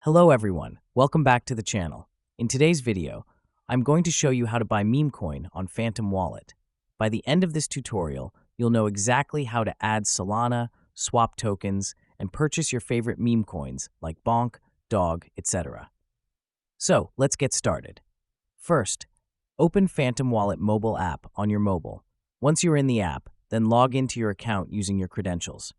Hello everyone, welcome back to the channel. In today's video, I'm going to show you how to buy meme coin on Phantom Wallet. By the end of this tutorial, you'll know exactly how to add Solana, swap tokens, and purchase your favorite meme coins like Bonk, Dog, etc. So, let's get started. First, open Phantom Wallet mobile app on your mobile. Once you're in the app, then log into your account using your credentials.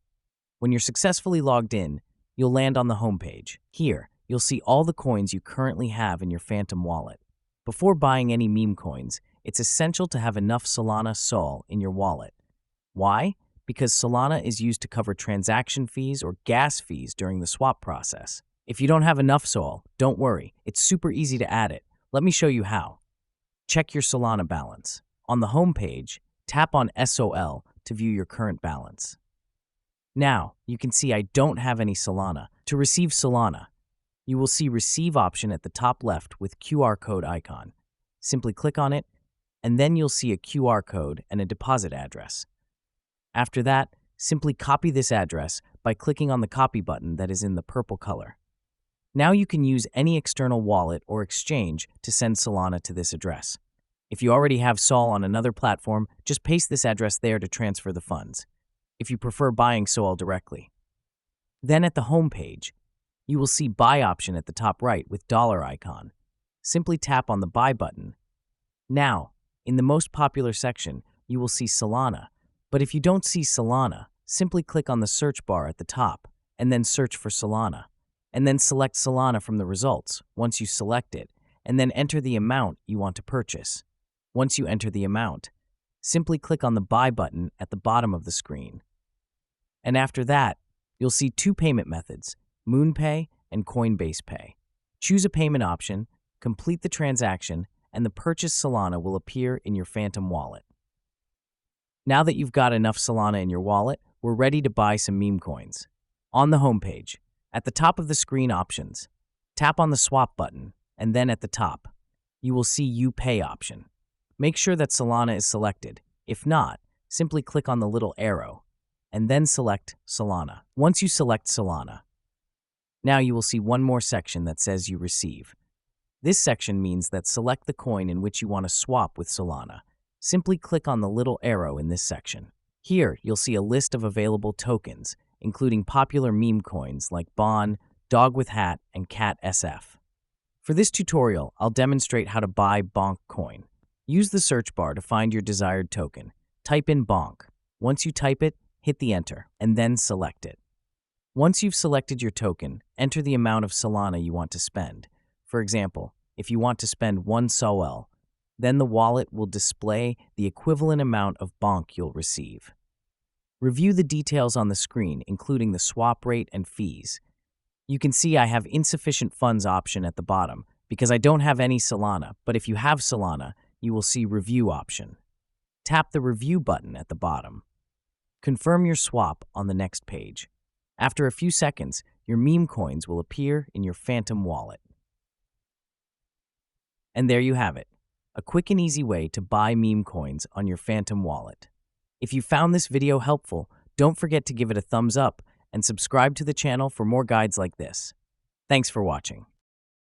When you're successfully logged in, you'll land on the homepage. Here, you'll see all the coins you currently have in your Phantom wallet. Before buying any meme coins, it's essential to have enough Solana SOL in your wallet. Why? Because Solana is used to cover transaction fees or gas fees during the swap process. If you don't have enough SOL, don't worry, it's super easy to add it. Let me show you how. Check your Solana balance. On the homepage, tap on SOL to view your current balance. Now, you can see I don't have any Solana. To receive Solana, you will see Receive option at the top left with QR code icon. Simply click on it, and then you'll see a QR code and a deposit address. After that, simply copy this address by clicking on the copy button that is in the purple color. Now you can use any external wallet or exchange to send Solana to this address. If you already have SOL on another platform, just paste this address there to transfer the funds, if you prefer buying SOL directly. Then at the home page, you will see Buy option at the top right with dollar icon. Simply tap on the Buy button. Now, in the most popular section, you will see Solana, but if you don't see Solana, simply click on the search bar at the top and then search for Solana, and then select Solana from the results once you select it, and then enter the amount you want to purchase. Once you enter the amount, simply click on the Buy button at the bottom of the screen. And after that, you'll see two payment methods, MoonPay and Coinbase Pay. Choose a payment option, complete the transaction, and the purchased Solana will appear in your Phantom wallet. Now that you've got enough Solana in your wallet, we're ready to buy some meme coins. On the homepage, at the top of the screen options, tap on the Swap button, and then at the top, you will see You Pay option. Make sure that Solana is selected. If not, simply click on the little arrow, and then select Solana. Once you select Solana, now you will see one more section that says You Receive. This section means that select the coin in which you want to swap with Solana. Simply click on the little arrow in this section. Here, you'll see a list of available tokens, including popular meme coins like Bon, Dog with Hat, and Cat SF. For this tutorial, I'll demonstrate how to buy Bonk coin. Use the search bar to find your desired token. Type in Bonk. Once you type it, hit the Enter, and then select it. Once you've selected your token, enter the amount of Solana you want to spend. For example, if you want to spend 1 SOL, then the wallet will display the equivalent amount of Bonk you'll receive. Review the details on the screen, including the swap rate and fees. You can see I have insufficient funds option at the bottom because I don't have any Solana, but if you have Solana, you will see Review option. Tap the Review button at the bottom. Confirm your swap on the next page. After a few seconds, your meme coins will appear in your Phantom wallet. And there you have it, a quick and easy way to buy meme coins on your Phantom wallet. If you found this video helpful, don't forget to give it a thumbs up and subscribe to the channel for more guides like this. Thanks for watching.